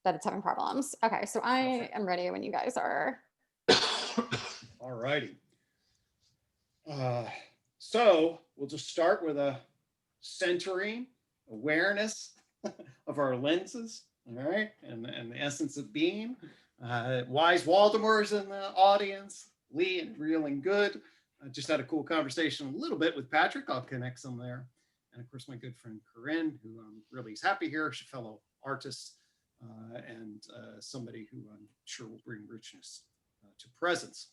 that it's having problems. Okay, so I am ready when you guys are. All righty. So we'll just start with a centering awareness of our lenses, all right, and the essence of being. Wise Waldemore's in the audience, Lee and Real and Good. I just had a cool conversation a little bit with Patrick. I'll connect some there. And of course, my good friend Corinne, who I'm really is happy here. She's a fellow artist and somebody who I'm sure will bring richness to presence.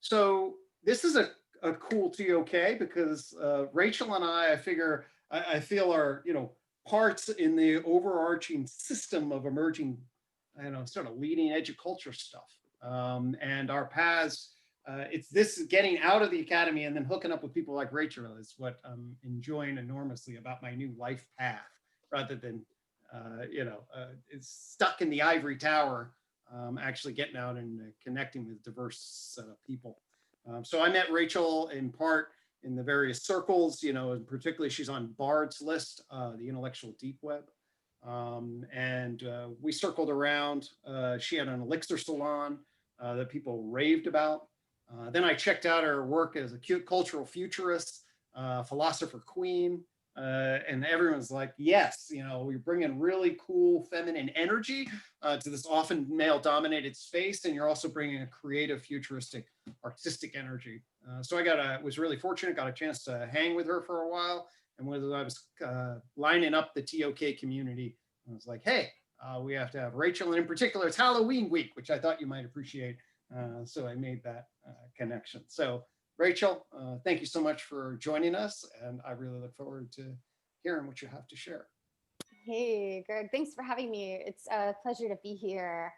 So this is a cool ToK because Rachel and I figure, I feel are, parts in the overarching system of emerging, sort of leading edge of culture stuff. And our paths, it's this getting out of the academy and then hooking up with people like Rachel is what I'm enjoying enormously about my new life path, rather than, it's stuck in the ivory tower, actually getting out and connecting with diverse people. So I met Rachel in part in the various circles, and particularly she's on Bard's list, the intellectual deep web. And we circled around. She had an elixir salon that people raved about. Then I checked out her work as a cute cultural futurist, Philosopher Queen, and everyone's like, yes, we're bringing really cool feminine energy to this often male-dominated space, and you're also bringing a creative, futuristic, artistic energy. So I was really fortunate, got a chance to hang with her for a while, and when I was lining up the ToK community, I was like, hey, we have to have Rachel, and in particular, it's Halloween week, which I thought you might appreciate. So I made that connection. So Rachel, thank you so much for joining us, and I really look forward to hearing what you have to share. Hey, Greg, thanks for having me. It's a pleasure to be here.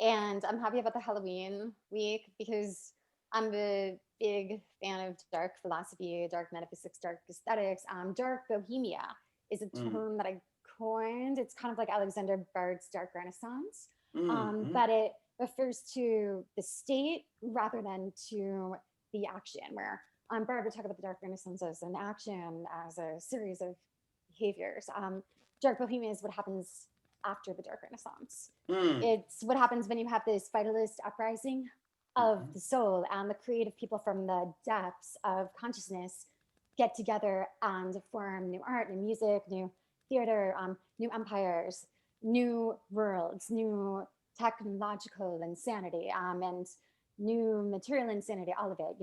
And I'm happy about the Halloween week because I'm a big fan of dark philosophy, dark metaphysics, dark aesthetics. Dark bohemia is a term that I coined. It's kind of like Alexander Bard's Dark Renaissance, but it refers to the state rather than to the action, where Bard would talk about the Dark Renaissance as an action, as a series of behaviors. Dark bohemia is what happens after the Dark Renaissance. It's what happens when you have this vitalist uprising of the soul, and the creative people from the depths of consciousness get together and form new art, new music, new theater, new empires, new worlds, new technological insanity, and new material insanity, all of it,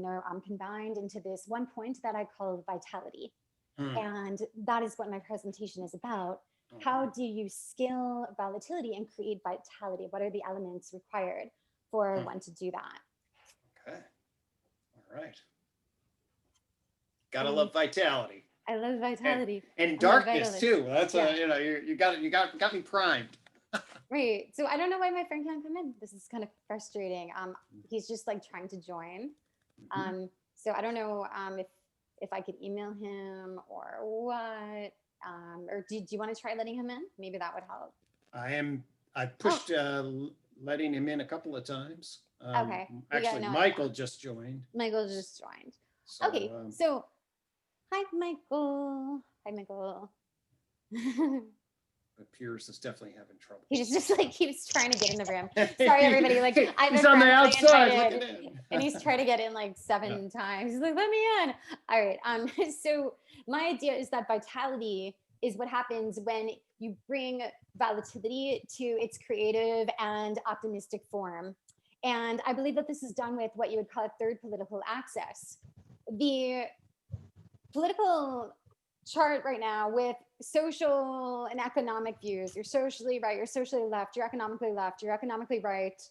combined into this one point that I call vitality. And that is what my presentation is about. How do you scale volatility and create vitality? What are the elements required for one to do that? Okay. All right. Gotta love vitality. I love vitality. And darkness too. That's you got me primed. Right. So I don't know why my friend can't come in. This is kind of frustrating. He's just like trying to join. So I don't know if I could email him or what. Or do you want to try letting him in? Maybe that would help. I pushed letting him in a couple of times. Okay. Actually, Michael just joined. Michael just joined. So, okay. So hi, Michael. Hi, Michael. But Pierce is definitely having trouble. He just like keeps trying to get in the room. Sorry, everybody. Like he's on the outside. And he's trying to get in like 7 times. He's like, let me in. All right. So my idea is that vitality is what happens when you bring volatility to its creative and optimistic form. And I believe that this is done with what you would call a third political axis. The political chart right now with social and economic views, you're socially right, you're socially left, you're economically right.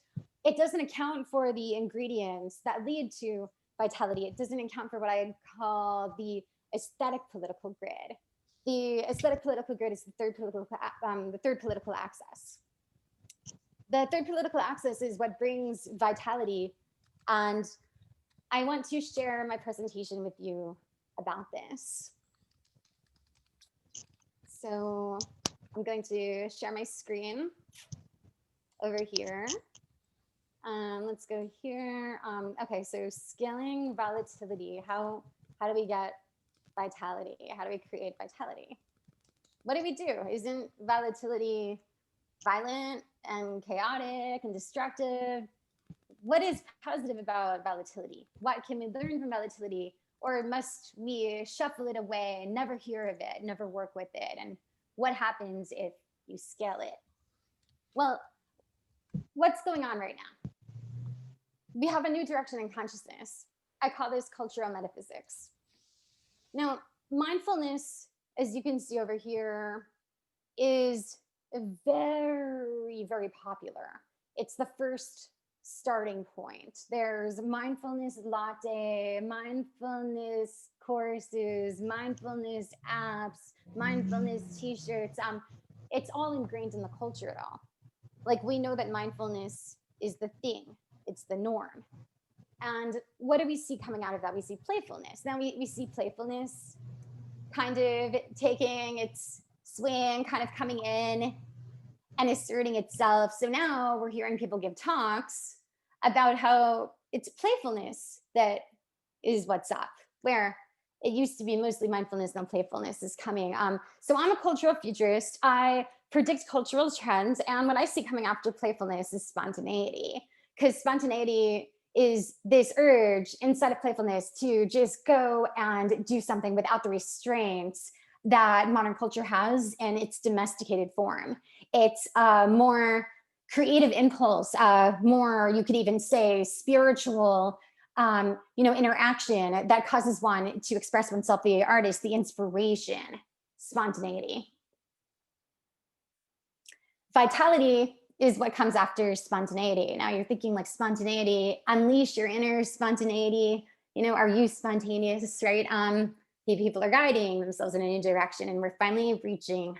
It doesn't account for the ingredients that lead to vitality. It doesn't account for what I call the aesthetic political grid. The aesthetic political grid is the third political axis. The third political axis is what brings vitality, and I want to share my presentation with you about this. So I'm going to share my screen over here. Let's go here. Okay, so scaling volatility. How do we get vitality? How do we create vitality? What do we do? Isn't volatility violent and chaotic and destructive. What is positive about volatility? What can we learn from volatility? Or must we shuffle it away, never hear of it, never work with it? And what happens if you scale it? Well, what's going on right now? We have a new direction in consciousness. I call this cultural metaphysics. Now, mindfulness, as you can see over here, is very, very popular. It's the first starting point. There's mindfulness latte, mindfulness courses, mindfulness apps, mindfulness t-shirts. It's all ingrained in the culture at all. Like, we know that mindfulness is the thing, it's the norm. And what do we see coming out of that? We see playfulness. Now we see playfulness kind of taking its swing, kind of coming in and asserting itself. So now we're hearing people give talks about how it's playfulness that is what's up, where it used to be mostly mindfulness, now playfulness is coming. So I'm a cultural futurist. I predict cultural trends. And what I see coming after playfulness is spontaneity, because spontaneity is this urge inside of playfulness to just go and do something without the restraints that modern culture has in its domesticated form. It's more creative impulse, more, you could even say, spiritual, interaction that causes one to express oneself, the artist, the inspiration, spontaneity. Vitality is what comes after spontaneity. Now you're thinking like spontaneity, unleash your inner spontaneity. Are you spontaneous, right? People are guiding themselves in a new direction, and we're finally reaching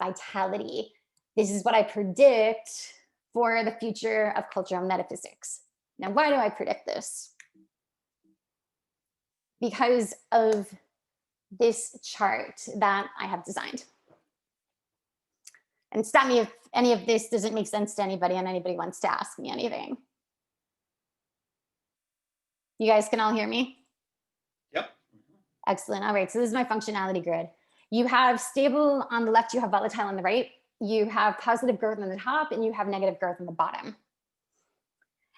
vitality. This is what I predict for the future of cultural metaphysics. Now, why do I predict this? Because of this chart that I have designed. And stop me if any of this doesn't make sense to anybody and anybody wants to ask me anything. You guys can all hear me? Yep. Excellent. All right, so this is my functionality grid. You have stable on the left, you have volatile on the right, you have positive growth on the top, and you have negative growth on the bottom.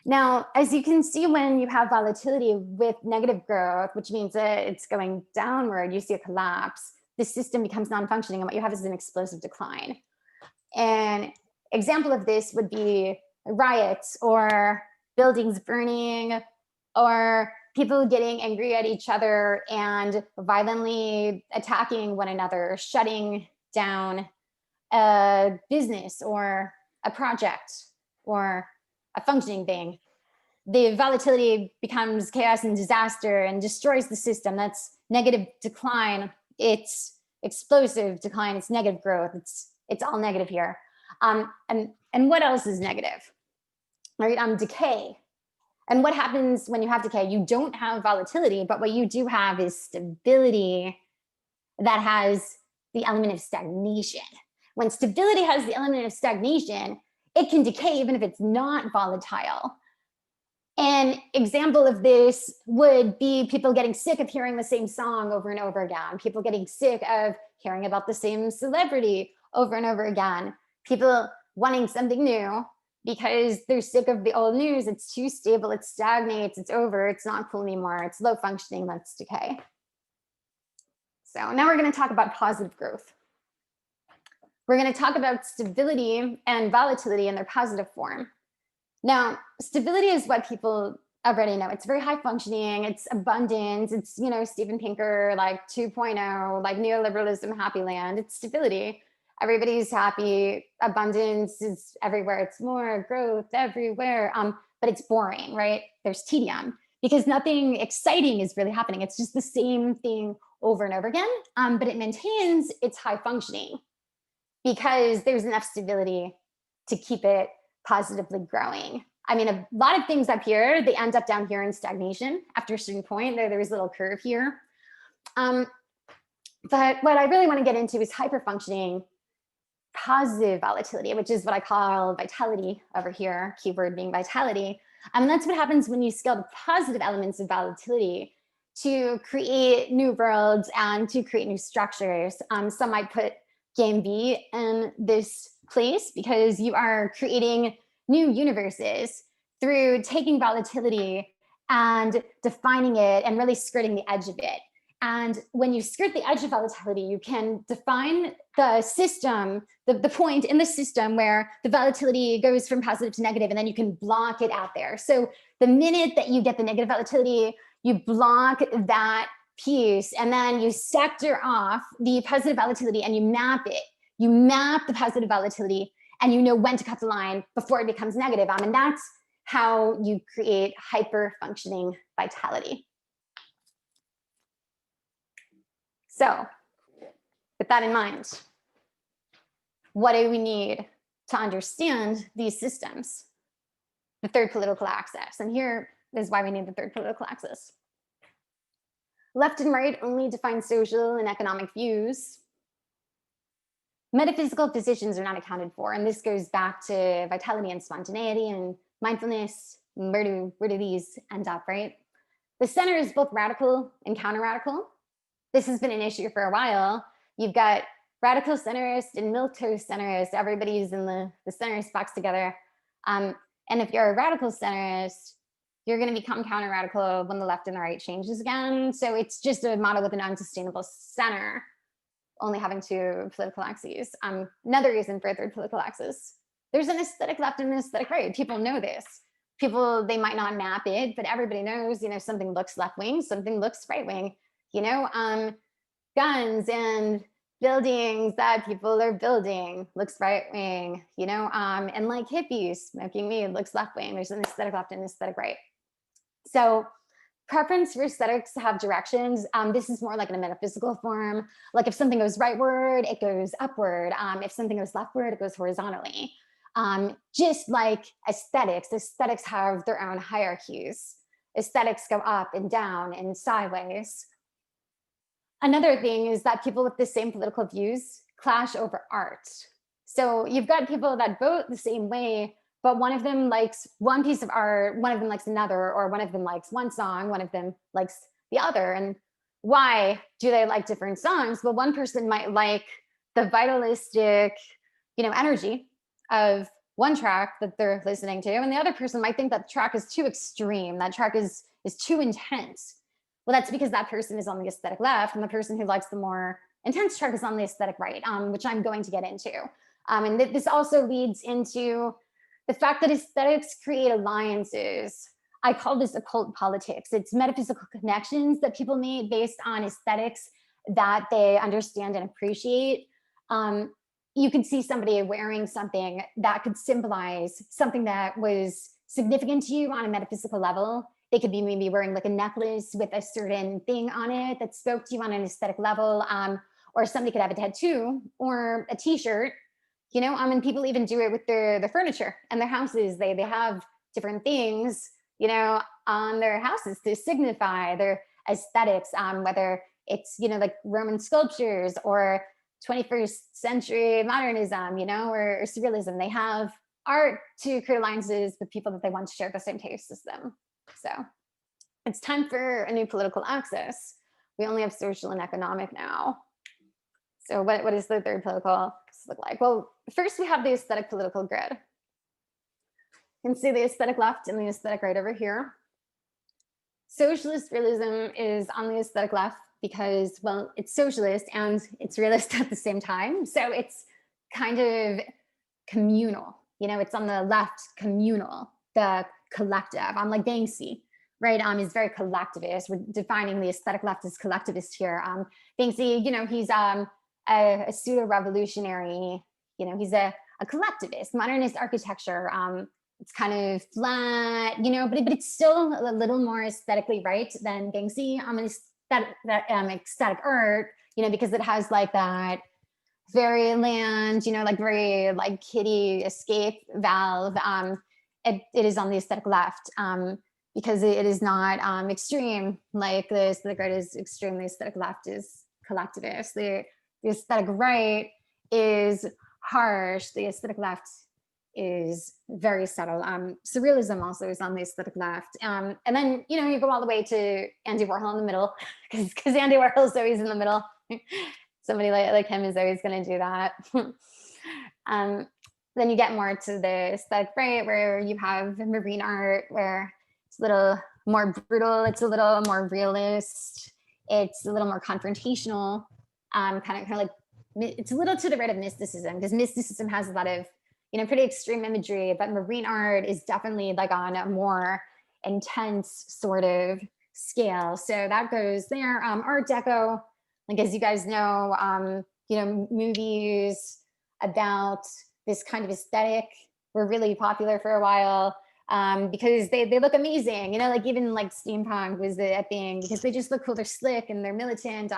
Now, as you can see, when you have volatility with negative growth, which means that it's going downward, you see a collapse, the system becomes non-functioning, and what you have is an explosive decline. An example of this would be riots or buildings burning or people getting angry at each other and violently attacking one another, shutting down a business or a project or a functioning thing. The volatility becomes chaos and disaster and destroys the system. That's negative decline. It's explosive decline. It's negative growth. It's all negative here. And what else is negative? Right? Decay. And what happens when you have decay? You don't have volatility, but what you do have is stability that has the element of stagnation. When stability has the element of stagnation, it can decay even if it's not volatile. An example of this would be people getting sick of hearing the same song over and over again, people getting sick of hearing about the same celebrity over and over again, people wanting something new because they're sick of the old news. It's too stable, it stagnates, it's over, it's not cool anymore, it's low functioning, that's decay. So now we're going to talk about positive growth. We're going to talk about stability and volatility in their positive form. Now, stability is what people already know. It's very high functioning, it's abundance, it's, Steven Pinker, like 2.0, like neoliberalism, happy land, it's stability. Everybody's happy, abundance is everywhere, it's more growth everywhere, but it's boring, right? There's tedium because nothing exciting is really happening. It's just the same thing over and over again, but it maintains its high functioning because there's enough stability to keep it positively growing. I mean, a lot of things up here, they end up down here in stagnation after a certain point. There's a little curve here. But what I really want to get into is hyper-functioning positive volatility, which is what I call vitality over here, keyword being vitality. And that's what happens when you scale the positive elements of volatility to create new worlds and to create new structures. Some might put game B in this place because you are creating new universes through taking volatility and defining it and really skirting the edge of it. And when you skirt the edge of volatility, you can define the system, the point in the system where the volatility goes from positive to negative, and then you can block it out there. So the minute that you get the negative volatility, you block that piece, and then you sector off the positive volatility and you map it. You map the positive volatility and you know when to cut the line before it becomes negative. And that's how you create hyper-functioning vitality. So with that in mind, what do we need to understand these systems? The third political axis. And here is why we need the third political axis. Left and right only define social and economic views. Metaphysical positions are not accounted for. And this goes back to vitality and spontaneity and mindfulness. Where do these end up, right? The center is both radical and counter-radical. This has been an issue for a while. You've got radical centrist and milquetoast centrist. Everybody's in the centrist box together. And if you're a radical centrist, you're going to become counter-radical when the left and the right changes again. So it's just a model with an unsustainable center, only having two political axes. Another reason for a third political axis. There's an aesthetic left and an aesthetic right. People know this. People, they might not map it, but everybody knows, you know, something looks left-wing, something looks right-wing. You know, guns and buildings that people are building looks right-wing, you know, and like hippies smoking weed looks left-wing. There's an aesthetic left and an aesthetic right. So preference for aesthetics have directions. This is more like in a metaphysical form. Like if something goes rightward, it goes upward. If something goes leftward, it goes horizontally. Just like aesthetics have their own hierarchies. Aesthetics go up and down and sideways. Another thing is that people with the same political views clash over art. So you've got people that vote the same way, but one of them likes one piece of art, one of them likes another, or one of them likes one song, one of them likes the other. And why do they like different songs? Well, one person might like the vitalistic, you know, energy of one track that they're listening to, and the other person might think that the track is too extreme, that track is too intense. Well, that's because that person is on the aesthetic left, and the person who likes the more intense track is on the aesthetic right, which I'm going to get into. And this also leads into the fact that aesthetics create alliances. I call this occult politics. It's metaphysical connections that people make based on aesthetics that they understand and appreciate. You could see somebody wearing something that could symbolize something that was significant to you on a metaphysical level. They could be maybe wearing like a necklace with a certain thing on it that spoke to you on an aesthetic level, or somebody could have a tattoo or a t-shirt, you know, and people even do it with their furniture and their houses. They have different things, you know, on their houses to signify their aesthetics, whether it's, you know, like Roman sculptures or 21st century modernism, you know, or surrealism. They have art to create alliances with people that they want to share the same taste as them. So it's time for a new political axis. We only have social and economic now. So what does the third political axis look like? Well, first we have the aesthetic political grid. You can see the aesthetic left and the aesthetic right over here. Socialist realism is on the aesthetic left because, well, it's socialist and it's realist at the same time. So it's kind of communal, you know, it's on the left, communal, the collective. I'm like Banksy, right? Is very collectivist. We're defining the aesthetic left as collectivist here. Banksy, you know, he's a pseudo-revolutionary, you know, he's a collectivist, modernist architecture. It's kind of flat, you know, but it's still a little more aesthetically right than Banksy. Ecstatic art, you know, because it has like that fairyland, you know, like very like kitty escape valve. It is on the aesthetic left because it is not extreme like the aesthetic right is extreme. The aesthetic left is collectivist. The aesthetic right is harsh. The aesthetic left is very subtle. Surrealism also is on the aesthetic left. And then, you know, you go all the way to Andy Warhol in the middle, because Andy Warhol is always in the middle. Somebody like him is always going to do that. Then you get more to the aesthetic right, where you have marine art, where it's a little more brutal, it's a little more realist, it's a little more confrontational, kind of like, it's a little to the right of mysticism, because mysticism has a lot of, pretty extreme imagery, but marine art is definitely like on a more intense sort of scale. So that goes there. Art Deco, like as you guys know, movies about this kind of aesthetic were really popular for a while, because they look amazing, like even like steampunk was a thing because they just look cool, they're slick and they're militant,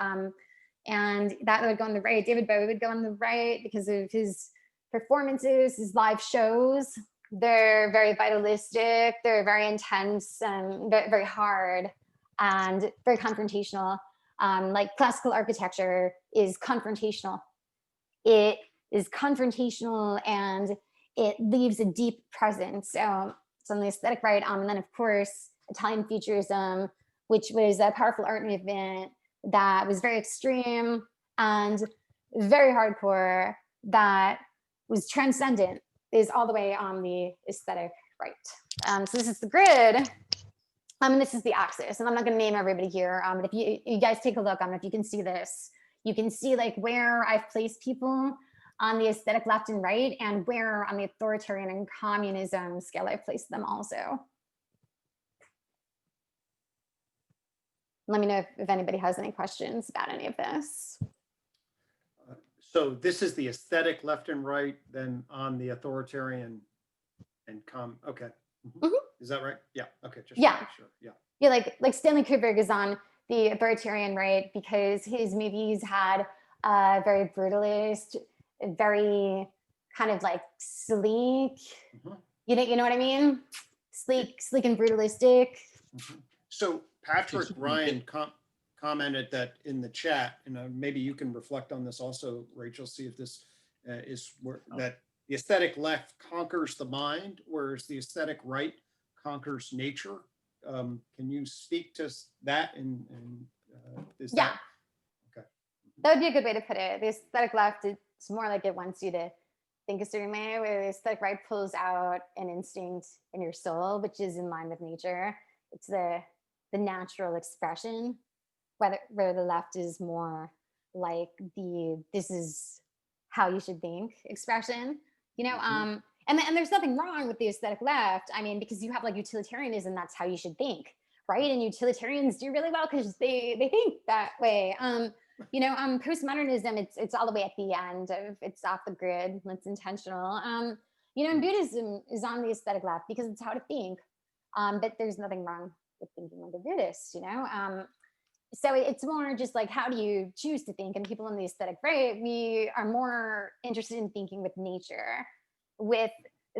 and that would go on the right. David Bowie would go on the right because of his performances, his live shows. They're very vitalistic, they're very intense and very hard and very confrontational. Like classical architecture is confrontational. It is confrontational and it leaves a deep presence. So it's on the aesthetic right. And then of course, Italian Futurism, which was a powerful art movement that was very extreme and very hardcore, that was transcendent, is all the way on the aesthetic right. So this is the grid. And this is the axis, and I'm not going to name everybody here. But if you guys take a look, if you can see this, you can see like where I've placed people on the aesthetic left and right, and where on the authoritarian and communism scale I've placed them also. Let me know if anybody has any questions about any of this. So this is the aesthetic left and right, then on the authoritarian and okay. Mm-hmm. Is that right? Yeah. Okay. Just yeah. Sure. Yeah. Yeah. Like Stanley Kubrick is on the authoritarian right because his movies had very brutalist, very kind of like sleek. Mm-hmm. You know what I mean? Sleek and brutalistic. Mm-hmm. So Patrick Ryan commented that in the chat, and maybe you can reflect on this also, Rachel. See if this is where that the aesthetic left conquers the mind, whereas the aesthetic right conquers nature. Can you speak to that? And is yeah, that okay? That would be a good way to put it. The aesthetic left, it's more like it wants you to think a certain way, where the aesthetic right pulls out an instinct in your soul, which is in line with nature. It's the natural expression, where the left is more like this is how you should think expression, mm-hmm. And there's nothing wrong with the aesthetic left. I mean, because you have like utilitarianism, that's how you should think, right? And utilitarians do really well because they think that way. Postmodernism, it's all the way at the end of, it's off the grid, it's intentional. And Buddhism is on the aesthetic left because it's how to think. But there's nothing wrong with thinking like a Buddhist, So it's more just like, how do you choose to think? And people in the aesthetic right, we are more interested in thinking with nature, with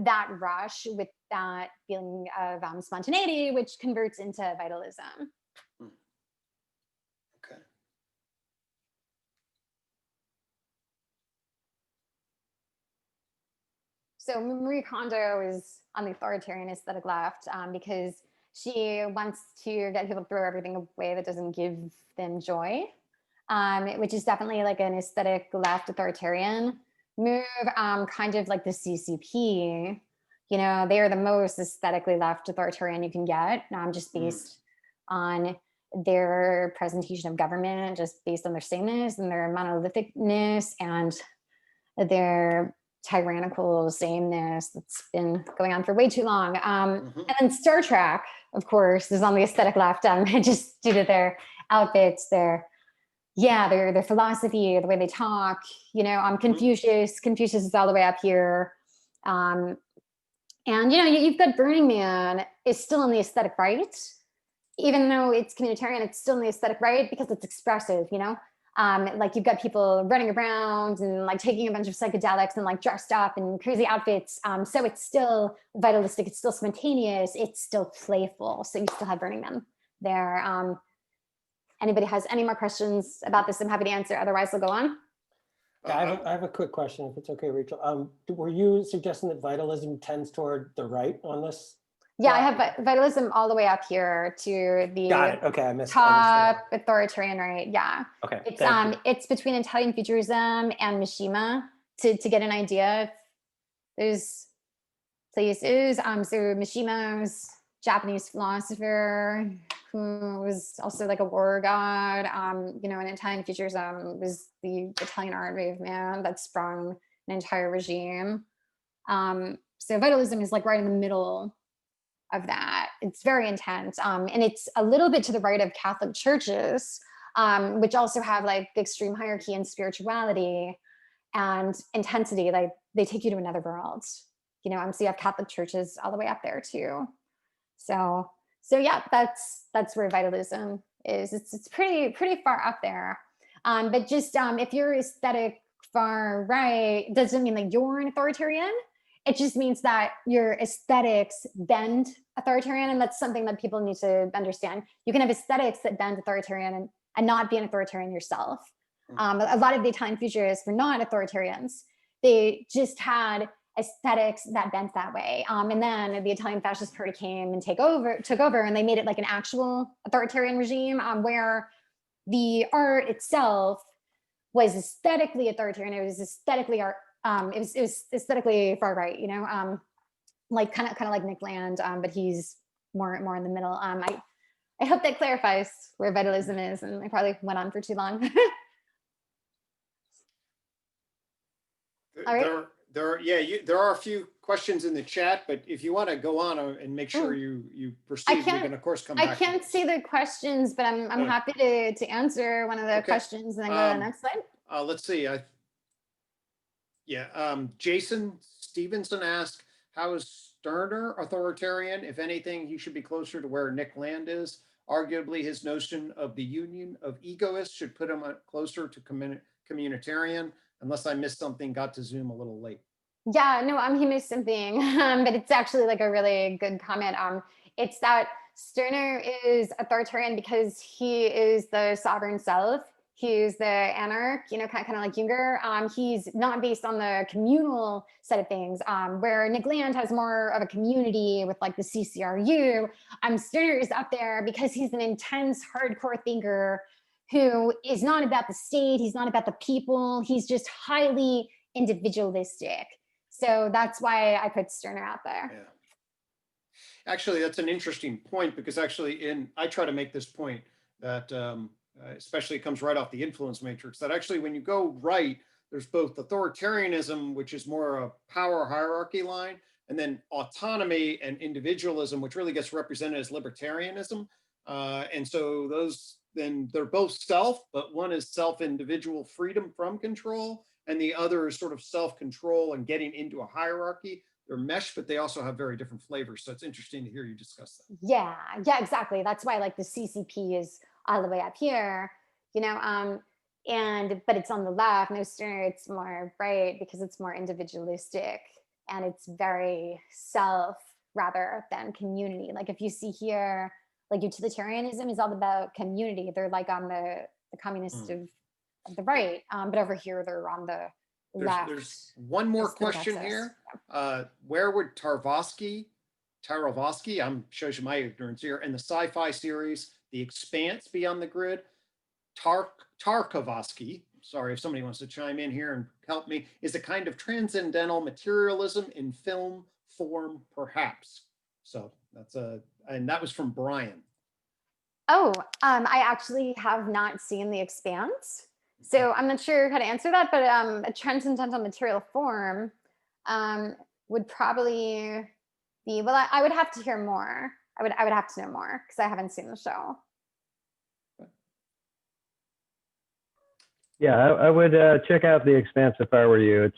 that rush, with that feeling of spontaneity, which converts into vitalism. Okay. So Marie Kondo is on the authoritarian aesthetic left because she wants to get people to throw everything away that doesn't give them joy, which is definitely like an aesthetic left authoritarian move, kind of like the CCP. They are the most aesthetically left authoritarian you can get, just based on their presentation of government, just based on their sameness and their monolithicness and their tyrannical sameness that's been going on for way too long. And then Star Trek, of course, is on the aesthetic left, just due to their outfits, their philosophy, the way they talk. Confucius is all the way up here. And you've got Burning Man is still in the aesthetic right, even though it's communitarian, it's still in the aesthetic right because it's expressive. Like you've got people running around and like taking a bunch of psychedelics and like dressed up in crazy outfits. So it's still vitalistic, it's still spontaneous, it's still playful. So you still have Burning Man there. Anybody has any more questions about this, I'm happy to answer. Otherwise, we'll go on. Yeah, I have a quick question, if it's okay, Rachel. Were you suggesting that vitalism tends toward the right on this? Yeah, I have vitalism all the way up here to the Okay, I missed authoritarian right. Yeah. Okay. It's between Italian Futurism and Mishima to get an idea there's places. So Mishimo's Japanese philosopher who was also like a war god, you know, in Italian futurism was the Italian art movement that sprung an entire regime. So vitalism is like right in the middle of that. It's very intense. And it's a little bit to the right of Catholic churches, which also have like the extreme hierarchy and spirituality and intensity. Like they take you to another world, you know. So you have Catholic churches all the way up there too. So yeah, that's where vitalism is. It's pretty far up there. But just if you're aesthetic far right, it doesn't mean like you're an authoritarian. It just means that your aesthetics bend authoritarian, and that's something that people need to understand. You can have aesthetics that bend authoritarian and not be an authoritarian yourself. A lot of the Italian futurists were not authoritarians. They just had aesthetics that bent that way. And then the Italian Fascist Party came and took over, and they made it like an actual authoritarian regime, where the art itself was aesthetically authoritarian. It was aesthetically art. It was aesthetically far right, you know, like kind of like Nick Land, but he's more in the middle. I hope that clarifies where vitalism is, and I probably went on for too long. All right. There are a few questions in the chat, but if you want to go on and make sure you proceed, we can of course come back. I can't see the questions, but I'm happy to answer one of the questions and then go to the next slide. Let's see. Jason Stevenson asked, how is Stirner authoritarian? If anything, he should be closer to where Nick Land is. Arguably, his notion of the union of egoists should put him closer to communitarian. Unless I missed something, got to Zoom a little late. Yeah, no, he missed something, but it's actually like a really good comment. It's that Stirner is authoritarian because he is the sovereign self. He's the anarch, you know, kind of like Junger. He's not based on the communal set of things, where Nick Land has more of a community with like the CCRU. Stirner is up there because he's an intense, hardcore thinker who is not about the state. He's not about the people. He's just highly individualistic. So that's why I put Stirner out there. Yeah. Actually, that's an interesting point, because actually I try to make this point that especially it comes right off the influence matrix, that actually when you go right, there's both authoritarianism, which is more a power hierarchy line, and then autonomy and individualism, which really gets represented as libertarianism. And so those, then they're both self, but one is self-individual freedom from control, and the other is sort of self-control and getting into a hierarchy. They're meshed, but they also have very different flavors. So it's interesting to hear you discuss that. Yeah, exactly. That's why like the CCP is all the way up here, you know, but it's on the left. No, Stirner, it's more right because it's more individualistic and it's very self rather than community. Like if you see here, like utilitarianism is all about community. They're like on the communists of the right, but over here they're on the left. There's one more question here. Where would Tarkovsky, shows you my ignorance here, and the sci-fi series The Expanse be on the grid? Tarkovsky, sorry if somebody wants to chime in here and help me, is a kind of transcendental materialism in film form, perhaps. So that's and that was from Brian. Oh, I actually have not seen The Expanse, so I'm not sure how to answer that, but a transcendental material form would probably be, well, I would have to hear more. I would have to know more because I haven't seen the show. Yeah, I would check out The Expanse if I were you. It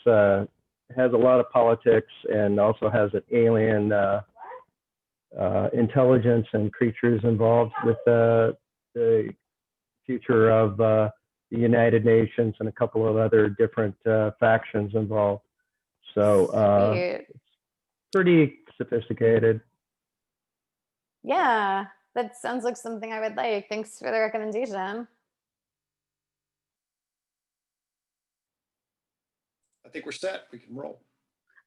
has a lot of politics and also has an alien intelligence and creatures involved with the future of the United Nations and a couple of other different factions involved. So it's pretty sophisticated. Yeah, that sounds like something I would like. Thanks for the recommendation. I think we're set. We can roll.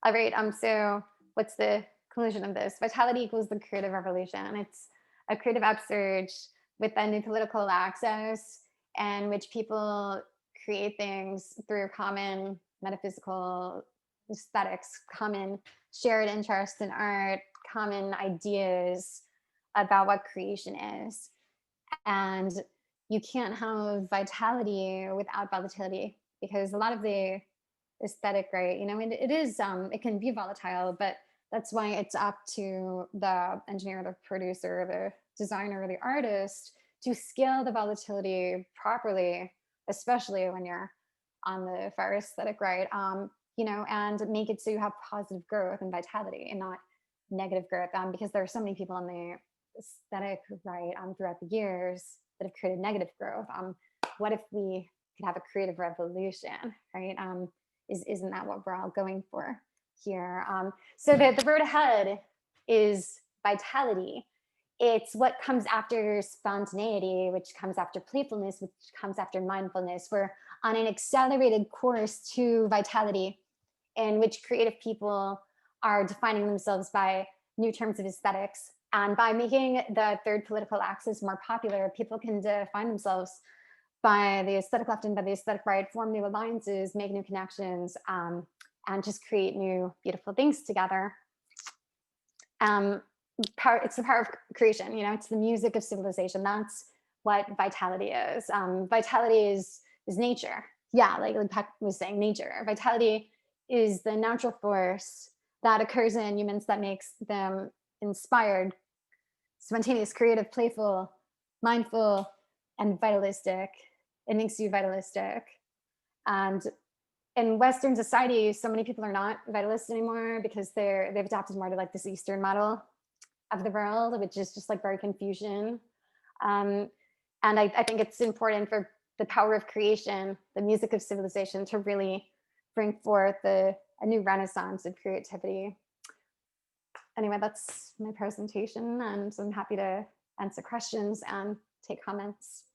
All right. So what's the conclusion of this? Vitality equals the creative revolution. It's a creative upsurge with a new political access in which people create things through common metaphysical aesthetics, common shared interest in art, common ideas about what creation is. And you can't have vitality without volatility, because a lot of the aesthetic, right, it is, it can be volatile, but that's why it's up to the engineer, the producer, the designer, or the artist to scale the volatility properly, especially when you're on the far aesthetic, right? And make it so you have positive growth and vitality and not negative growth, because there are so many people in the aesthetic, right, throughout the years that have created negative growth. What if we could have a creative revolution, right? Isn't that what we're all going for here? So the road ahead is vitality. It's what comes after spontaneity, which comes after playfulness, which comes after mindfulness. We're on an accelerated course to vitality, in which creative people are defining themselves by new terms of aesthetics. And by making the third political axis more popular, people can define themselves by the aesthetic left and by the aesthetic right, form new alliances, make new connections, and just create new beautiful things together. It's the power of creation, it's the music of civilization. That's what vitality is. Vitality is nature. Yeah, like Pat was saying, nature. Vitality is the natural force that occurs in humans that makes them inspired, spontaneous, creative, playful, mindful, and vitalistic. It makes you vitalistic. And in Western society, so many people are not vitalist anymore because they've adapted more to like this Eastern model of the world, which is just like very confusion. And I think it's important for the power of creation, the music of civilization, to really bring forth a new renaissance of creativity. Anyway, that's my presentation, and I'm happy to answer questions and take comments.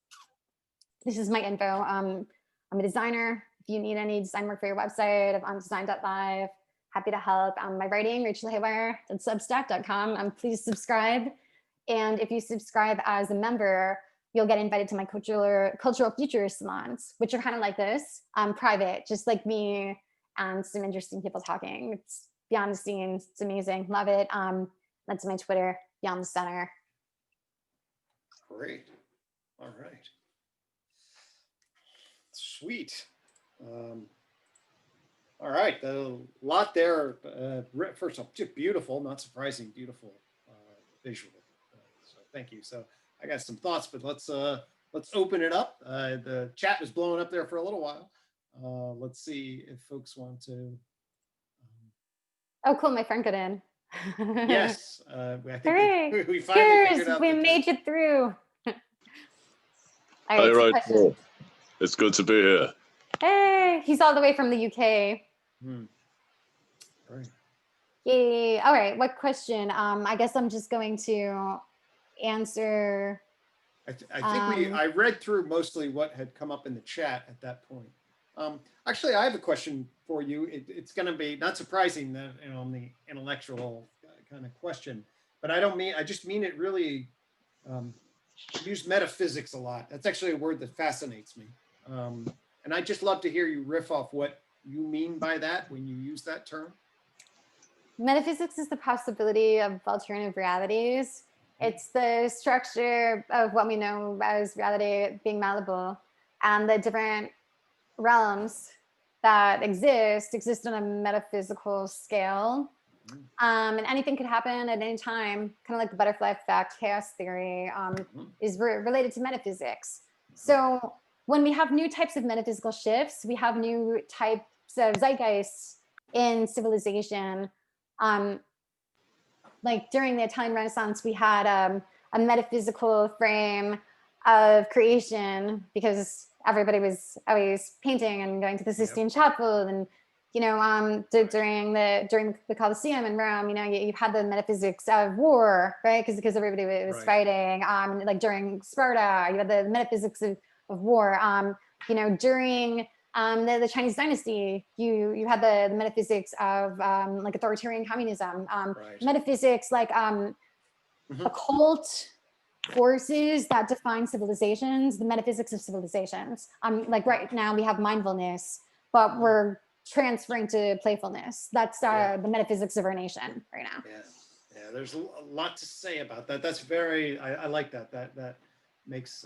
This is my info. I'm a designer. If you need any design work for your website, I'm on design.live. Happy to help. My writing, rachelhaywire.substack.com. Please subscribe. And if you subscribe as a member, you'll get invited to my cultural futurist salons, which are kind of like this, private, just like me and some interesting people talking. It's beyond the scenes. It's amazing. Love it. That's my Twitter, Beyond the Center. Great. All right. Sweet. All right. A lot there. First of all, just beautiful, not surprising, beautiful visual. So thank you. So I got some thoughts, but let's open it up. The chat was blowing up there for a little while. Let's see if folks want to. Oh, cool. My friend got in. Yes. I think Hooray. we finally figured out. We made it through. All right, cool. It's good to be here. Hey, he's all the way from the UK. Right. Yay. All right. What question? I guess I'm just going to answer. I think I read through mostly what had come up in the chat at that point. Actually, I have a question for you. It's going to be not surprising that on the intellectual kind of question, but I just mean it really. Use metaphysics a lot. That's actually a word that fascinates me. And I'd just love to hear you riff off what you mean by that when you use that term. Metaphysics is the possibility of alternative realities. It's the structure of what we know as reality being malleable, and the different realms that exist on a metaphysical scale. And anything could happen at any time, kind of like the butterfly effect, chaos theory, is related to metaphysics. So when we have new types of metaphysical shifts, we have new types of zeitgeists in civilization. Like during the Italian Renaissance, we had a metaphysical frame of creation because everybody was always painting and going to the Sistine Chapel, and during the Colosseum in Rome, you had the metaphysics of war, right? Because everybody was fighting. Like during Sparta, you had the metaphysics of war. During the Chinese dynasty, you had the metaphysics of like authoritarian communism, metaphysics like occult forces that define civilizations, the metaphysics of civilizations. Like right now we have mindfulness, but we're transferring to playfulness. That's Yeah. the metaphysics of our nation right now. Yeah, there's a lot to say about that. That's very, I like that. That makes,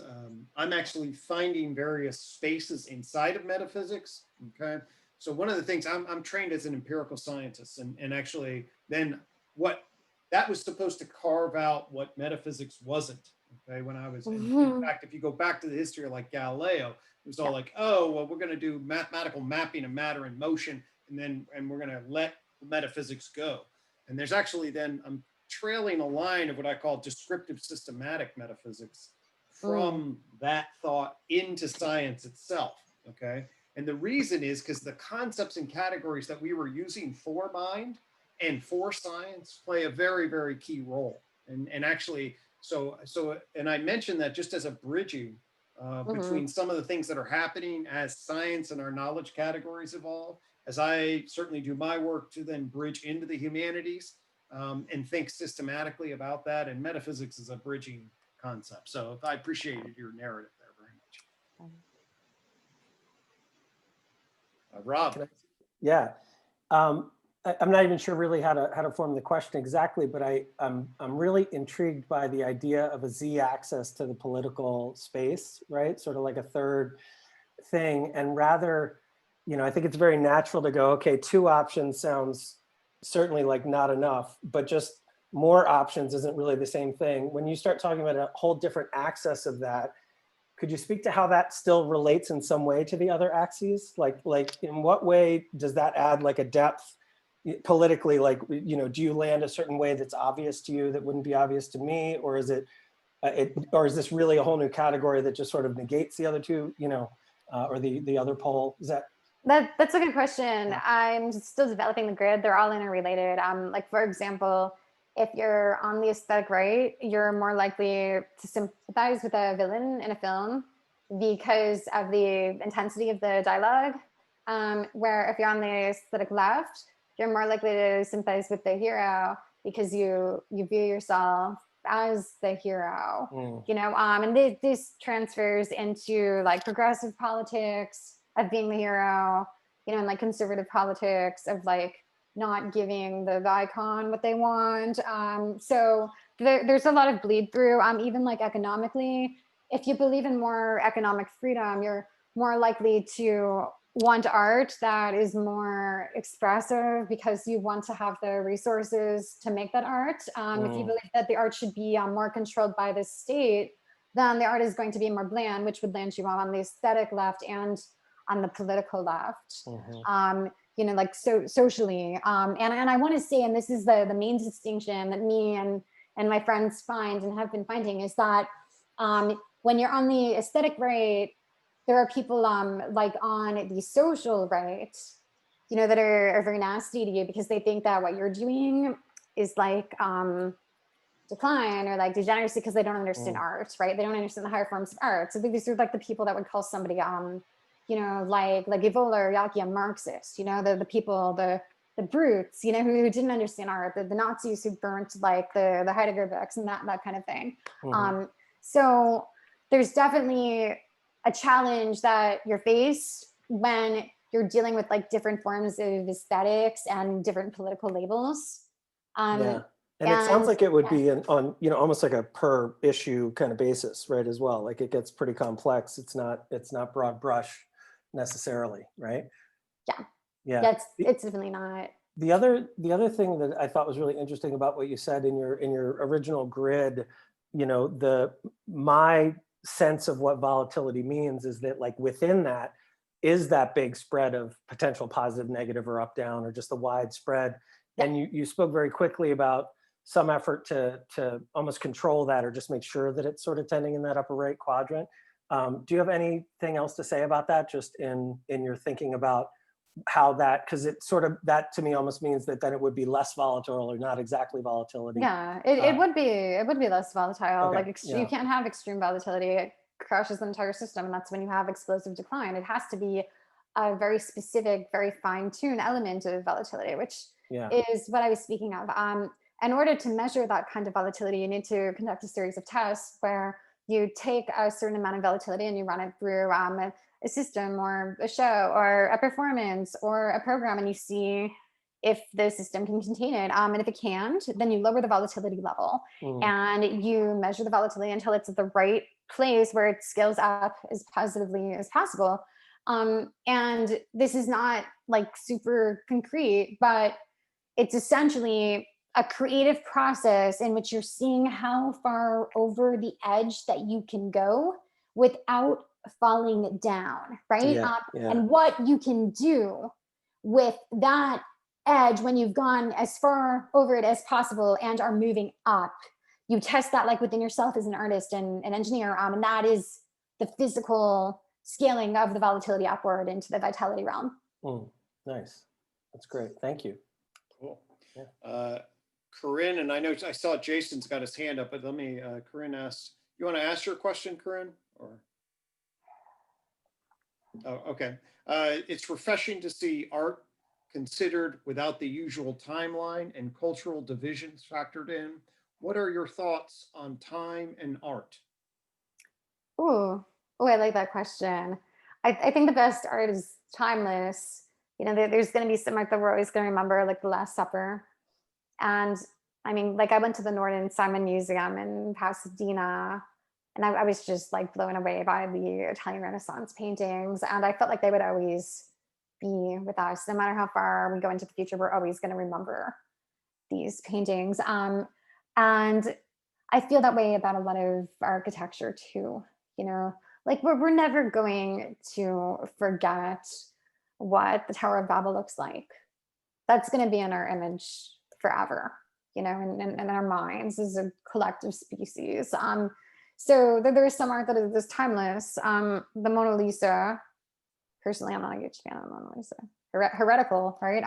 I'm actually finding various spaces inside of metaphysics. Okay. So one of the things, I'm trained as an empirical scientist, and actually then what that was supposed to carve out what metaphysics wasn't. Okay. When I was, in fact, if you go back to the history of like Galileo, it was all like, oh, well, we're going to do mathematical mapping of matter and motion, and we're going to let metaphysics go. And there's actually then, I'm trailing a line of what I call descriptive systematic metaphysics from that thought into science itself, okay? And the reason is because the concepts and categories that we were using for mind and for science play a very, very key role. And actually, and I mentioned that just as a bridging between some of the things that are happening as science and our knowledge categories evolve, as I certainly do my work to then bridge into the humanities and think systematically about that. And metaphysics is a bridging concept. So I appreciated your narrative there very much. Rob. Yeah. I'm not even sure really how to form the question exactly, but I'm really intrigued by the idea of a z-axis to the political space, right? Sort of like a third thing. And rather, I think it's very natural to go, okay, 2 options sounds certainly like not enough, but just more options isn't really the same thing. When you start talking about a whole different axis of that, could you speak to how that still relates in some way to the other axes? Like in what way does that add like a depth politically? Like, do you land a certain way that's obvious to you that wouldn't be obvious to me? Or is or is this really a whole new category that just sort of negates the other two, or the other pole? Is That's a good question. I'm still developing the grid. They're all interrelated. Like for example, if you're on the aesthetic right, you're more likely to sympathize with a villain in a film because of the intensity of the dialogue. Where if you're on the aesthetic left, you're more likely to sympathize with the hero because you view yourself as the hero. And this transfers into like progressive politics of being the hero, and like conservative politics of like not giving the icon what they want. So there's a lot of bleed through, even like economically. If you believe in more economic freedom, you're more likely to want art that is more expressive because you want to have the resources to make that art. If you believe that the art should be more controlled by the state, then the art is going to be more bland, which would land you on the aesthetic left and on the political left. Like socially. And I want to say, and this is the main distinction that me and my friends find and have been finding, is that when you're on the aesthetic right, there are people like on the social right, that are very nasty to you because they think that what you're doing is like decline or like degeneracy because they don't understand art, right? They don't understand the higher forms of art. So these are like the people that would call somebody like Evola or Yaki a Marxist, the people, the brutes, who didn't understand art, the Nazis who burnt like the Heidegger books and that kind of thing. So there's definitely a challenge that you're faced when you're dealing with like different forms of aesthetics and different political labels. And it sounds like it would be on almost like a per issue kind of basis, right? As well, like it gets pretty complex. It's not broad brush necessarily, right? Yeah. It's definitely not. The other thing that I thought was really interesting about what you said in your original grid, my sense of what volatility means is that like within that is that big spread of potential positive, negative, or up, down, or just the wide spread. And you spoke very quickly about some effort to almost control that or just make sure that it's sort of tending in that upper right quadrant. Do you have anything else to say about that, just in your thinking about how that, because it sort of, that to me almost means that then it would be less volatile or not exactly volatility. Yeah, it would be less volatile. Okay, Like you can't have extreme volatility. It crashes the entire system, and that's when you have explosive decline. It has to be a very specific, very fine-tuned element of volatility, which is what I was speaking of. In order to measure that kind of volatility, you need to conduct a series of tests where you take a certain amount of volatility and you run it through a system or a show or a performance or a program, and you see if the system can contain it. And if it can't, then you lower the volatility level and you measure the volatility until it's at the right place where it scales up as positively as possible. And this is not like super concrete, but it's essentially a creative process in which you're seeing how far over the edge that you can go without falling down, right? And what you can do with that edge when you've gone as far over it as possible and are moving up. You test that like within yourself as an artist and an engineer, and that is the physical scaling of the volatility upward into the vitality realm. Nice. That's great. Thank you. Cool. Corinne, and I know I saw Jason's got his hand up, but let me, Corinne asks, you want to ask your question, Corinne? Or? Oh, okay. It's refreshing to see art considered without the usual timeline and cultural divisions factored in. What are your thoughts on time and art? Oh, I like that question. I think the best art is timeless. You know, there's going to be some art that we're always going to remember, like The Last Supper. And I mean, like I went to the Northern Simon Museum in Pasadena, and I was just like blown away by the Italian Renaissance paintings. And I felt like they would always be with us. No matter how far we go into the future, we're always going to remember these paintings. And I feel that way about a lot of architecture too. You know, like we're never going to forget what the Tower of Babel looks like. That's going to be in our image forever, you know, in our minds as a collective species. So there is some art that is timeless. The Mona Lisa, personally, I'm not a huge fan of the Mona Lisa. Heretical, right?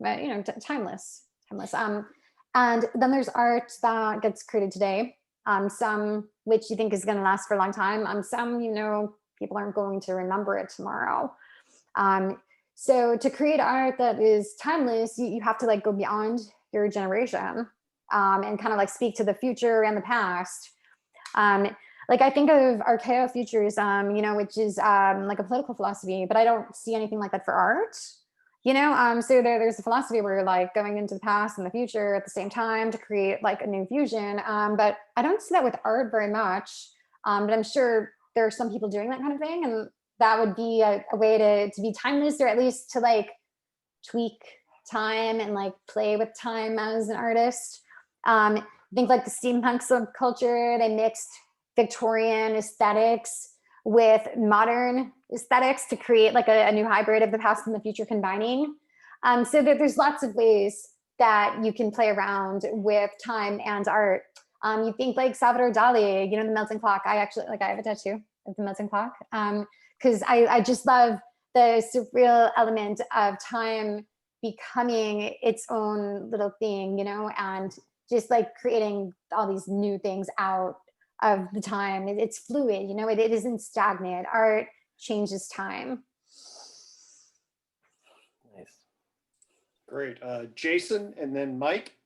But you know, timeless. And then there's art that gets created today. Some which you think is going to last for a long time. Some, you know, people aren't going to remember it tomorrow. So to create art that is timeless, you have to like go beyond your generation and kind of like speak to the future and the past. Like I think of archaeofuturism, you know, which is like a political philosophy, but I don't see anything like that for art. You know, so there's a philosophy where you're like going into the past and the future at the same time to create like a new fusion. But I don't see that with art very much. But I'm sure there are some people doing that kind of thing, and that would be a way to be timeless, or at least to like tweak time and like play with time as an artist. I think like the steampunk subculture, they mixed Victorian aesthetics with modern aesthetics to create like a new hybrid of the past and the future combining. So there's lots of ways that you can play around with time and art. You think like Salvador Dali, you know, the melting clock. I actually, like I have a tattoo of the melting clock because I just love the surreal element of time becoming its own little thing, you know, and just like creating all these new things out of the time. It's fluid, you know, it isn't stagnant. Art changes time. Nice. Great. Jason and then Mike.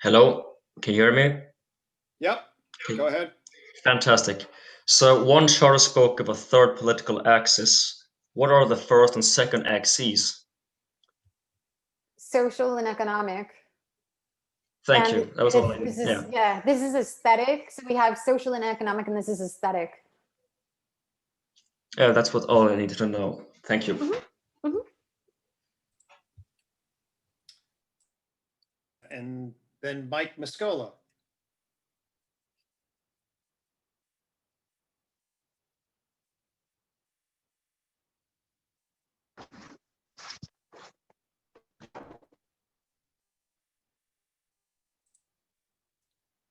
Hello, can you hear me? Yep, go ahead. Fantastic. So one charter spoke of a third political axis. What are the first and second axes? Social and economic. Thank you. That was all I needed. Yeah, this is aesthetic. So we have social and economic, and this is aesthetic. Yeah, that's what all I needed to know. Thank you. Mm-hmm. Mm-hmm. And then Mike Muscola.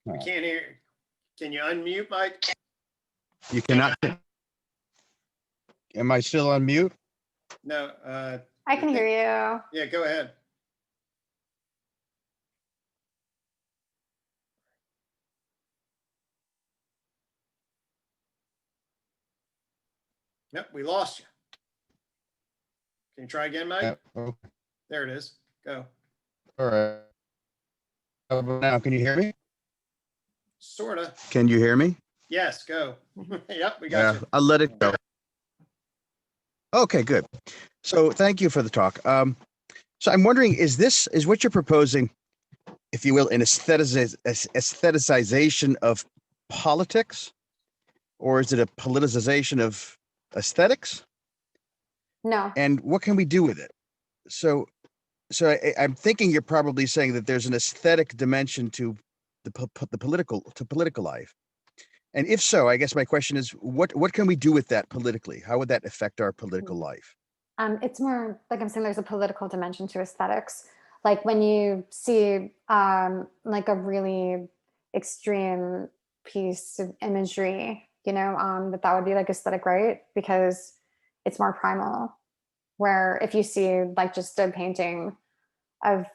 We can't hear. Can you unmute, Mike? You cannot. Am I still on mute? No. I can hear you. Yeah, go ahead. Yep, we lost you. Can you try again, Mike? Okay. There it is. Go. All right. How about now, can you hear me? Sort of. Can you hear me? Yes, go. Yep, we got you. I'll let it go. Okay, good. So thank you for the talk. So I'm wondering, is what you're proposing, if you will, an aestheticization of politics, or is it a politicization of aesthetics? No. And what can we do with it? So I'm thinking you're probably saying that there's an aesthetic dimension to the political life. And if so, I guess my question is, what can we do with that politically? How would that affect our political life? It's more like I'm saying there's a political dimension to aesthetics. Like when you see like a really extreme piece of imagery, that would be like aesthetic, right? Because it's more primal. Where if you see like just a painting of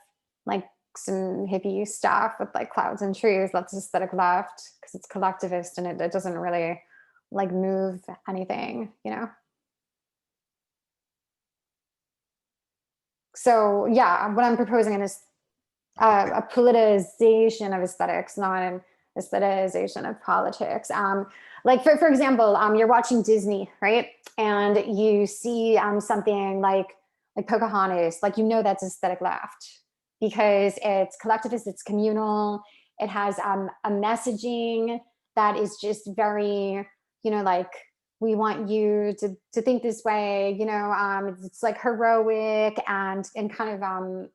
like some hippie stuff with like clouds and trees, that's aesthetic left because it's collectivist and it doesn't really like move anything. So yeah, what I'm proposing is a politicization of aesthetics, not an aestheticization of politics. Like for example, you're watching Disney, right? And you see something like Pocahontas, like that's aesthetic left because it's collectivist, it's communal, it has a messaging that is just very, like we want you to think this way, it's like heroic and kind of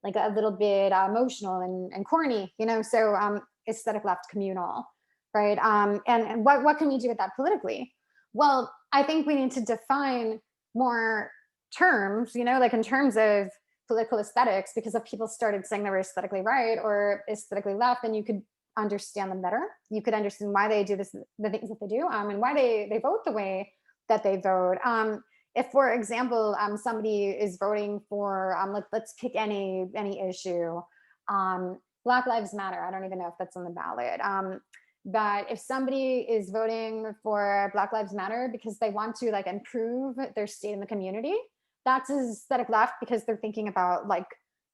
like a little bit emotional and corny, so aesthetic left, communal, right? And what can we do with that politically? Well, I think we need to define more terms, like in terms of political aesthetics, because if people started saying they were aesthetically right or aesthetically left, then you could understand them better. You could understand why they do this, the things that they do, and why they vote the way that they vote. If, for example, somebody is voting for, let's pick any issue, Black Lives Matter. I don't even know if that's on the ballot. But if somebody is voting for Black Lives Matter because they want to like improve their state in the community, that's aesthetic left because they're thinking about like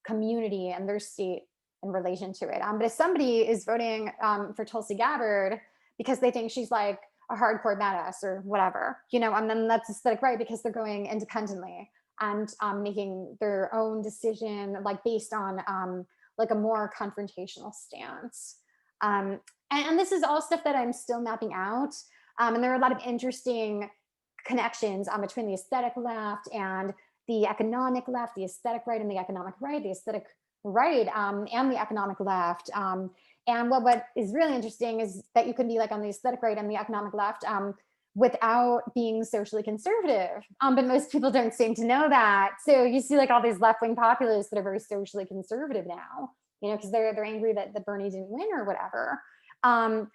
community and their state in relation to it. But if somebody is voting for Tulsi Gabbard because they think she's like a hardcore badass or whatever, and then that's aesthetic right because they're going independently and making their own decision like based on like a more confrontational stance. And this is all stuff that I'm still mapping out. And there are a lot of interesting connections between the aesthetic left and the economic left, the aesthetic right and the economic right, the aesthetic right and the economic left. And what is really interesting is that you can be like on the aesthetic right and the economic left without being socially conservative. But most people don't seem to know that. So you see like all these left-wing populists that are very socially conservative now, because they're angry that Bernie didn't win or whatever. And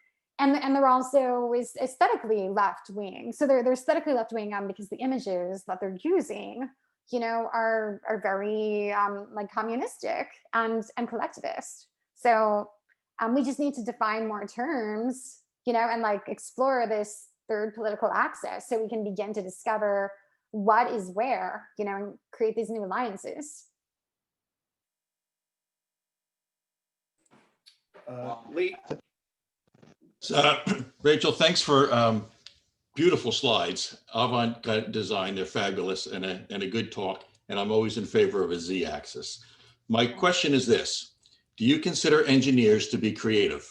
they're also aesthetically left-wing. So they're aesthetically left-wing because the images that they're using, are very like communistic and collectivist. So we just need to define more terms, and like explore this third political axis so we can begin to discover what is where, and create these new alliances. Lee. So, Rachel, thanks for beautiful slides. Avant-garde design, they're fabulous and a good talk. And I'm always in favor of a Z-axis. My question is this: do you consider engineers to be creative?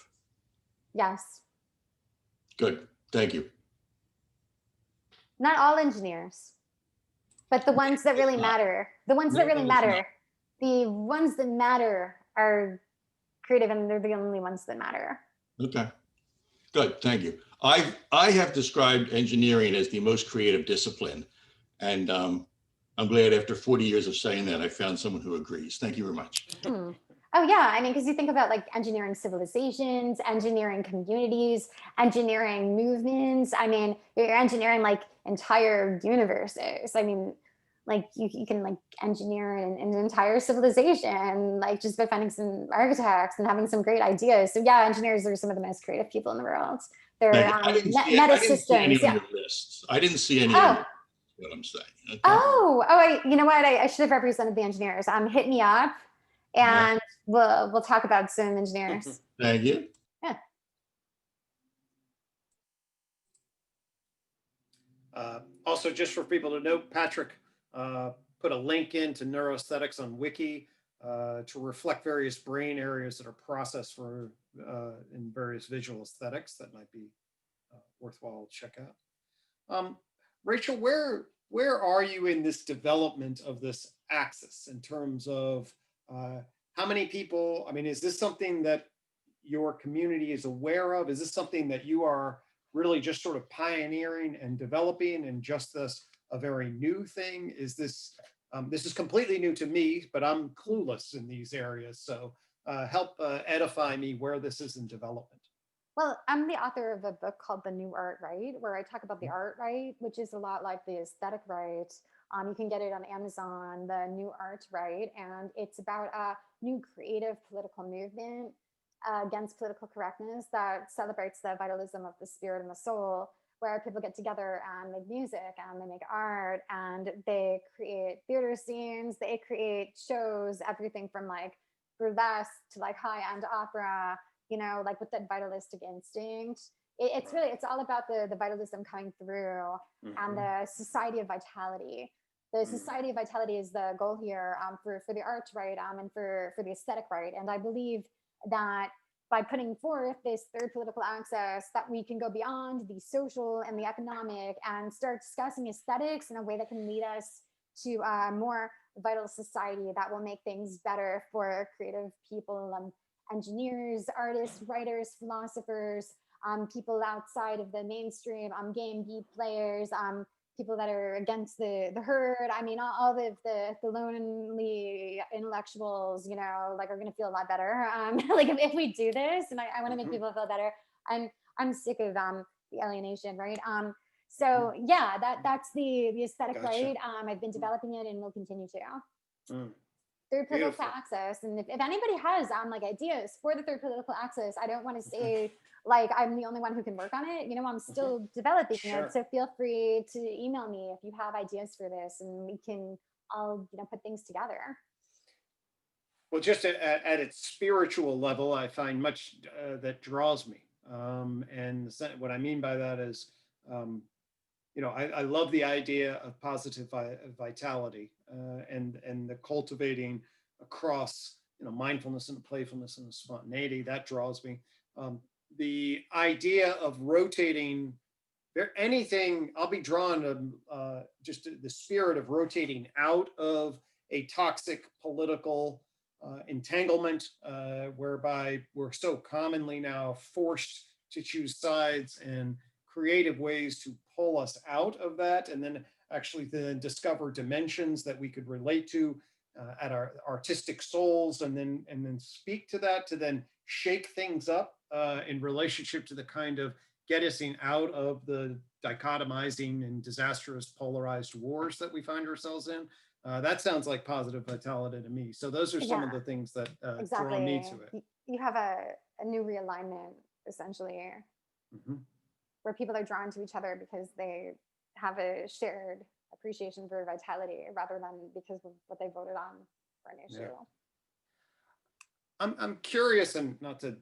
Yes. Good, thank you. Not all engineers, but the ones that really matter. The ones that really matter. The ones that matter are creative, and they're the only ones that matter. Okay, good, thank you. I have described engineering as the most creative discipline, and I'm glad after 40 years of saying that I found someone who agrees. Thank you very much. Oh yeah, I mean, because you think about like engineering civilizations, engineering communities, engineering movements. I mean, you're engineering like entire universes. I mean, like you can like engineer an entire civilization, like just by finding some architects and having some great ideas. So yeah, engineers are some of the most creative people in the world. They're meta systems. Yeah. I didn't see any on your, what I'm saying. Okay. You know what? I should have represented the engineers. Hit me up. And we'll talk about some engineers. Thank you. Yeah. Also, just for people to note, Patrick put a link into neuroaesthetics on Wiki to reflect various brain areas that are processed for in various visual aesthetics that might be worthwhile to check out. Rachel, where are you in this development of this axis in terms of how many people? I mean, is this something that your community is aware of? Is this something that you are really just sort of pioneering and developing, and just this a very new thing? Is this this is completely new to me, but I'm clueless in these areas. So help edify me where this is in development. Well, I'm the author of a book called The New Art Right, where I talk about the art right, which is a lot like the aesthetic right. You can get it on Amazon, The New Art Right, and it's about a new creative political movement against political correctness that celebrates the vitalism of the spirit and the soul, where people get together and make music and they make art and they create theater scenes, they create shows, everything from like burlesque to like high-end opera, you know, like with that vitalistic instinct. It's really, it's all about the vitalism coming through and the society of vitality. The society of vitality is the goal here for the art right and for the aesthetic right. And I believe that by putting forth this third political access, that we can go beyond the social and the economic and start discussing aesthetics in a way that can lead us to a more vital society that will make things better for creative people, engineers, artists, writers, philosophers, people outside of the mainstream, game beat players, people that are against the herd. I mean, all of the lonely intellectuals, you know, like are going to feel a lot better. Like if we do this, and I want to make people feel better. I'm sick of the alienation, right? So yeah, that's the aesthetic, Gotcha. right? I've been developing it and will continue to. Mm. Third political Beautiful. access, and if anybody has like ideas for the third political access, I don't want to say like I'm the only one who can work on it. You know, I'm still developing Sure. it, so feel free to email me if you have ideas for this, and we can all, you know, put things together. Well, just at its spiritual level, I find much that draws me. And what I mean by that is, you know, I love the idea of positive vitality and the cultivating across, you know, mindfulness and playfulness and spontaneity. That draws me. The idea of rotating anything, I'll be drawn to just the spirit of rotating out of a toxic political entanglement, whereby we're so commonly now forced to choose sides, and creative ways to pull us out of that, and then actually then discover dimensions that we could relate to at our artistic souls, and then speak to that, to then shake things up in relationship to the kind of getting out of the dichotomizing and disastrous polarized wars that we find ourselves in. That sounds like positive vitality to me. So those are some of the things that draw me to it. You have a new realignment, essentially, where people are drawn to each other because they have a shared appreciation for vitality rather than because of what they voted on for an issue. Yeah. I'm curious, and not to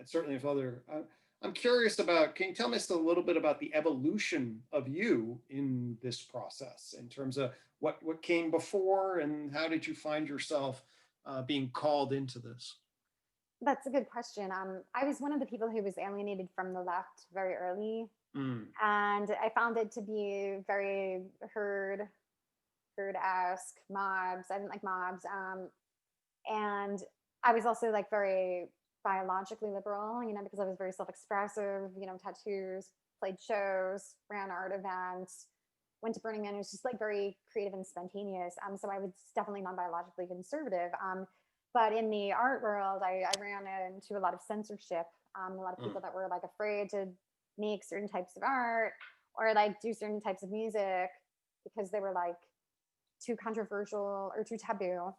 certainly if other. I'm curious about, can you tell me just a little bit about the evolution of you in this process in terms of what came before, and how did you find yourself being called into this? That's a good question. I was one of the people who was alienated from the left very early. And I found it to be very herd-esque mobs. I didn't like mobs. And I was also like very biologically liberal, you know, because I was very self-expressive, you know, tattoos, played shows, ran art events, went to Burning Man. It was just like very creative and spontaneous. So I was definitely non-biologically conservative. But in the art world, I ran into a lot of censorship, a lot of people that were like afraid to make certain types of art or like do certain types of music because they were like too controversial or too taboo.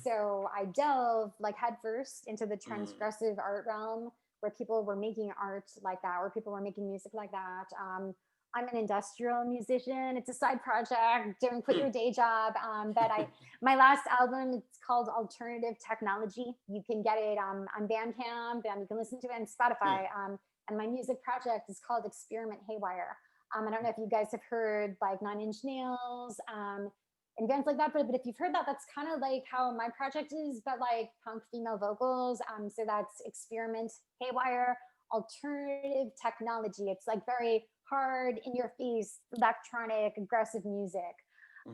So I delved like headfirst into the transgressive art realm where people were making art like that, or people were making music like that. I'm an industrial musician. It's a side project. Don't quit your day job. But my last album, it's called Alternative Technology. You can get it on Bandcamp, and you can listen to it on Spotify. And my music project is called Experiment Haywire. I don't know if you guys have heard like Nine Inch Nails and bands like that, but if you've heard that, that's kind of like how my project is, but like punk female vocals. So that's experiment, Haywire, alternative technology. It's like very hard, in your face, electronic, aggressive music.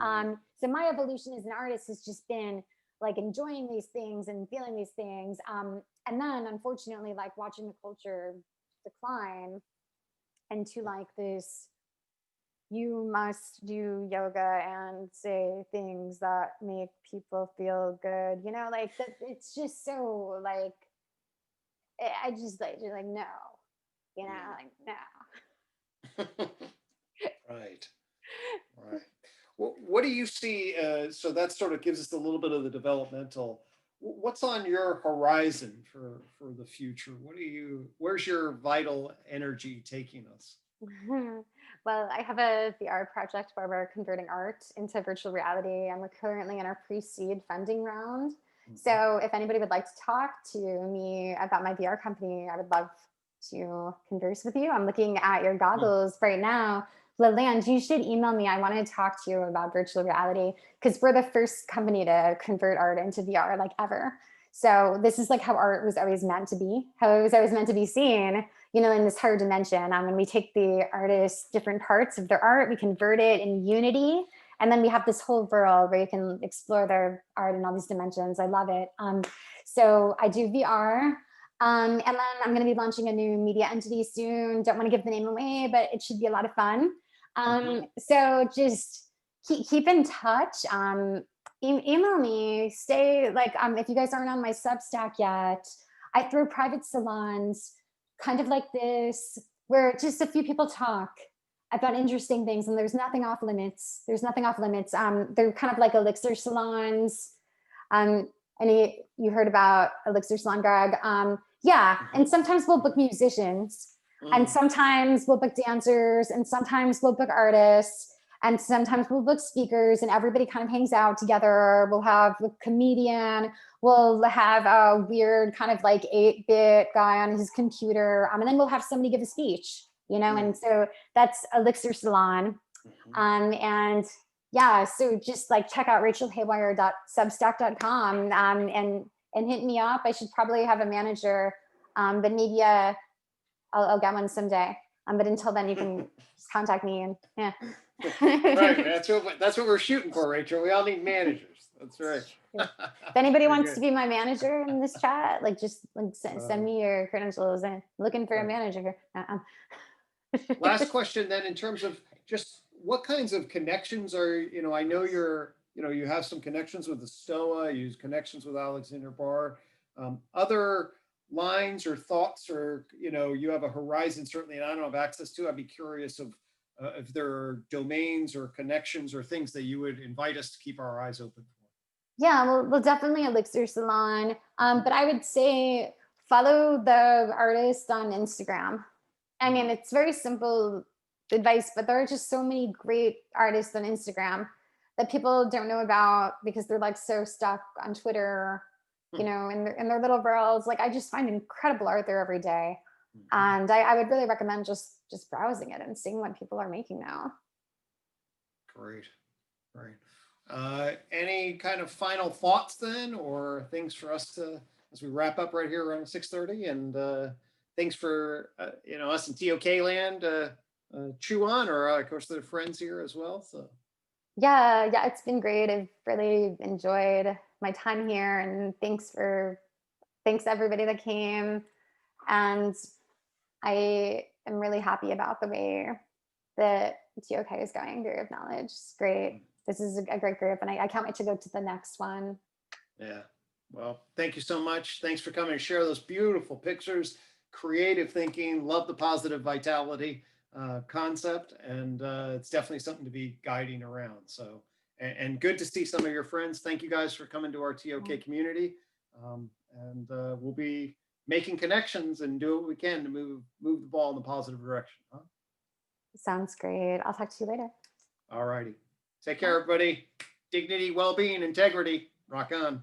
So my evolution as an artist has just been like enjoying these things and feeling these things. And then unfortunately, like watching the culture decline into like this, you must do yoga and say things that make people feel good, you know, like that. It's just so like, I just like, no, you know, like no. Right. Right. What do you see? So that sort of gives us a little bit of the developmental. What's on your horizon for the future? Where's your vital energy taking us? Well, I have a VR project where we're converting art into virtual reality, and we're currently in our pre-seed funding round. So if anybody would like to talk to me about my VR company, I would love to converse with you. I'm looking at your goggles right now. Leland, you should email me. I want to talk to you about virtual reality because we're the first company to convert art into VR like ever. So this is like how art was always meant to be, how it was always meant to be seen, you know, in this higher dimension. When we take the artist's different parts of their art, we convert it in Unity, and then we have this whole world where you can explore their art in all these dimensions. I love it. So I do VR. And then I'm going to be launching a new media entity soon. Don't want to give the name away, but it should be a lot of fun. So just keep in touch. Email me. Stay like if you guys aren't on my Substack yet, I throw private salons, kind of like this, where just a few people talk about interesting things, and there's nothing off limits. There's nothing off limits. They're kind of like elixir salons. You heard about Elixir Salon, Gregg? Yeah, and sometimes we'll book musicians, and sometimes we'll book dancers, and sometimes we'll book artists, and sometimes we'll book speakers, and everybody kind of hangs out together. We'll have a comedian, we'll have a weird kind of like 8-bit guy on his computer, and then we'll have somebody give a speech, you know, and so that's Elixir Salon. And yeah, so just like check out rachelhaywire.substack.com and hit me up. I should probably have a manager, but maybe I'll get one someday. But until then, you can just contact me and yeah. Right, that's what we're shooting for, Rachel. We all need managers. That's right. If anybody wants to be my manager in this chat, like just like send me your credentials. I'm looking for a manager. Last question then, in terms of just what kinds of connections are, you know, I know you have some connections with the Stoa, you use connections with Alexander Barr, other lines or thoughts, or, you know, you have a horizon certainly, and I don't have access to, I'd be curious of if there are domains or connections or things that you would invite us to keep our eyes open for. Yeah, well, definitely Elixir Salon. But I would say follow the artist on Instagram. I mean, it's very simple advice, but there are just so many great artists on Instagram that people don't know about because they're like so stuck on Twitter, you know, in their little worlds. Like I just find incredible art there every day. And I would really recommend just browsing it and seeing what people are making now. Great. Any kind of final thoughts then, or things for us to, as we wrap up right here around 6:30, and things for you know, us in ToK land chew on, or of course the friends here as well. So yeah, it's been great. I've really enjoyed my time here, and thanks everybody that came. And I am really happy about the way that ToK is going. Group of Knowledge, it's great. This is a great group, and I can't wait to go to the next one. yeah, well, thank you so much. Thanks for coming to share those beautiful pictures, creative thinking. Love the positive vitality concept, and it's definitely something to be guiding around. So, and good to see some of your friends. Thank you guys for coming to our ToK community, and we'll be making connections and do what we can to move the ball in the positive direction. Huh? Sounds great. I'll talk to you later. All righty. Take care, everybody. Dignity, well-being, integrity. Rock on.